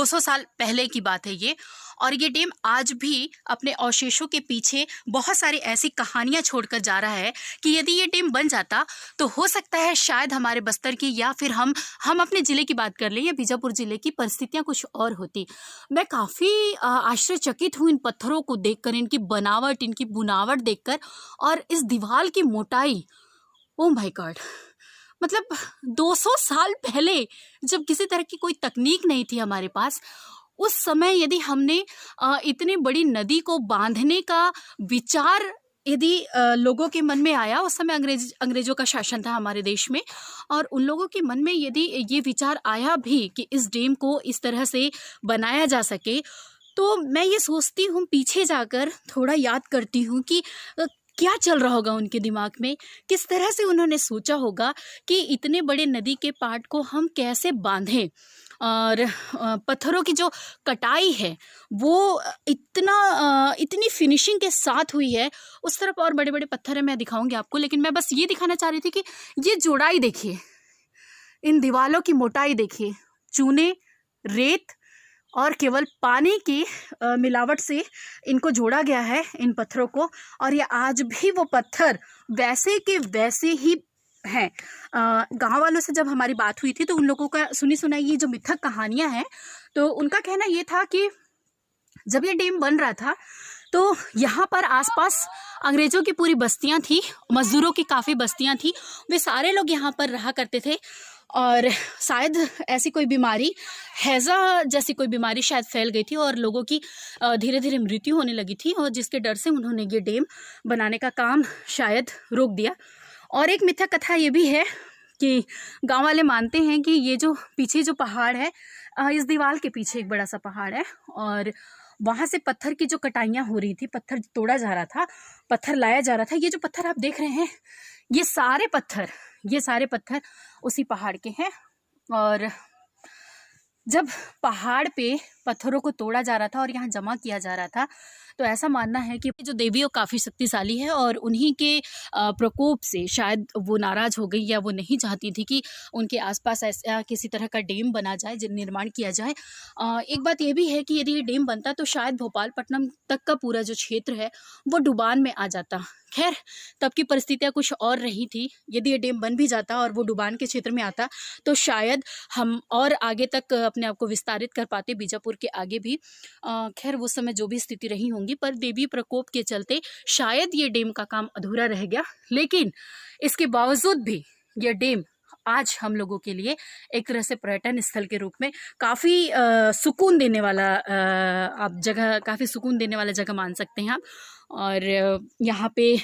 200 साल पहले की बात है ये। और ये डैम आज भी अपने अवशेषों के पीछे बहुत सारी ऐसी कहानियां छोड़कर जा रहा है कि यदि ये डैम बन जाता तो हो सकता है शायद हमारे बस्तर की या फिर हम अपने ज़िले की बात कर लें या बीजापुर ज़िले की परिस्थितियां कुछ और होती। मैं काफ़ी आश्चर्यचकित हूँ इन पत्थरों को देखकर, इनकी बनावट, इनकी बुनावट देखकर, और इस दीवार की मोटाई। Oh my God! मतलब 200 साल पहले जब किसी तरह की कोई तकनीक नहीं थी हमारे पास, उस समय यदि हमने इतनी बड़ी नदी को बांधने का विचार यदि लोगों के मन में आया, उस समय अंग्रेजों का शासन था हमारे देश में, और उन लोगों के मन में यदि ये विचार आया भी कि इस डैम को इस तरह से बनाया जा सके, तो मैं ये सोचती हूँ, पीछे जाकर थोड़ा याद करती हूँ कि क्या चल रहा होगा उनके दिमाग में, किस तरह से उन्होंने सोचा होगा कि इतने बड़े नदी के पार्ट को हम कैसे बांधें। और पत्थरों की जो कटाई है वो इतनी फिनिशिंग के साथ हुई है। उस तरफ और बड़े बड़े पत्थर है, मैं दिखाऊंगी आपको, लेकिन मैं बस ये दिखाना चाह रही थी कि ये जोड़ाई देखिए, इन दीवालों की मोटाई देखिए, चूने, रेत और केवल पानी की मिलावट से इनको जोड़ा गया है, इन पत्थरों को। और ये आज भी वो पत्थर वैसे के वैसे ही हैं। गांव वालों से जब हमारी बात हुई थी तो उन लोगों का सुनी सुनाई ये जो मिथक कहानियां हैं, तो उनका कहना ये था कि जब ये डैम बन रहा था तो यहाँ पर आसपास अंग्रेज़ों की पूरी बस्तियाँ थी, मज़दूरों की काफ़ी बस्तियाँ थी, वे सारे लोग यहाँ पर रहा करते थे। और शायद ऐसी कोई बीमारी, हैज़ा जैसी कोई बीमारी शायद फैल गई थी और लोगों की धीरे धीरे मृत्यु होने लगी थी, और जिसके डर से उन्होंने ये डैम बनाने का काम शायद रोक दिया। और एक मिथ्या कथा ये भी है कि गांव वाले मानते हैं कि ये जो पीछे जो पहाड़ है, इस दीवार के पीछे एक बड़ा सा पहाड़ है, और वहाँ से पत्थर की जो कटाइयाँ हो रही थी, पत्थर तोड़ा जा रहा था, पत्थर लाया जा रहा था। ये जो पत्थर आप देख रहे हैं, ये सारे पत्थर उसी पहाड़ के हैं। और जब पहाड़ पे पत्थरों को तोड़ा जा रहा था और यहाँ जमा किया जा रहा था, तो ऐसा मानना है कि जो देवी वो काफ़ी शक्तिशाली है, और उन्हीं के प्रकोप से शायद वो नाराज़ हो गई, या वो नहीं चाहती थी कि उनके आसपास ऐसा किसी तरह का डैम बना जाए, निर्माण किया जाए। एक बात ये भी है कि यदि ये डैम बनता तो शायद भोपालपट्टनम तक का पूरा जो क्षेत्र है वो डुबान में आ जाता। खैर, तब की परिस्थितियाँ कुछ और रही थी। यदि ये डैम बन भी जाता और वो डुबान के क्षेत्र में आता तो शायद हम और आगे तक अपने आप को विस्तारित कर पाते, बीजापुर के आगे भी। खैर, उस समय जो भी स्थिति रही होंगी, पर देवी प्रकोप के चलते शायद ये डैम का काम अधूरा रह गया। लेकिन इसके बावजूद भी ये डैम आज हम लोगों के लिए एक तरह से पर्यटन स्थल के रूप में काफ़ी सुकून देने वाला आप जगह, काफ़ी सुकून देने वाला जगह मान सकते हैं आप। और यहाँ पे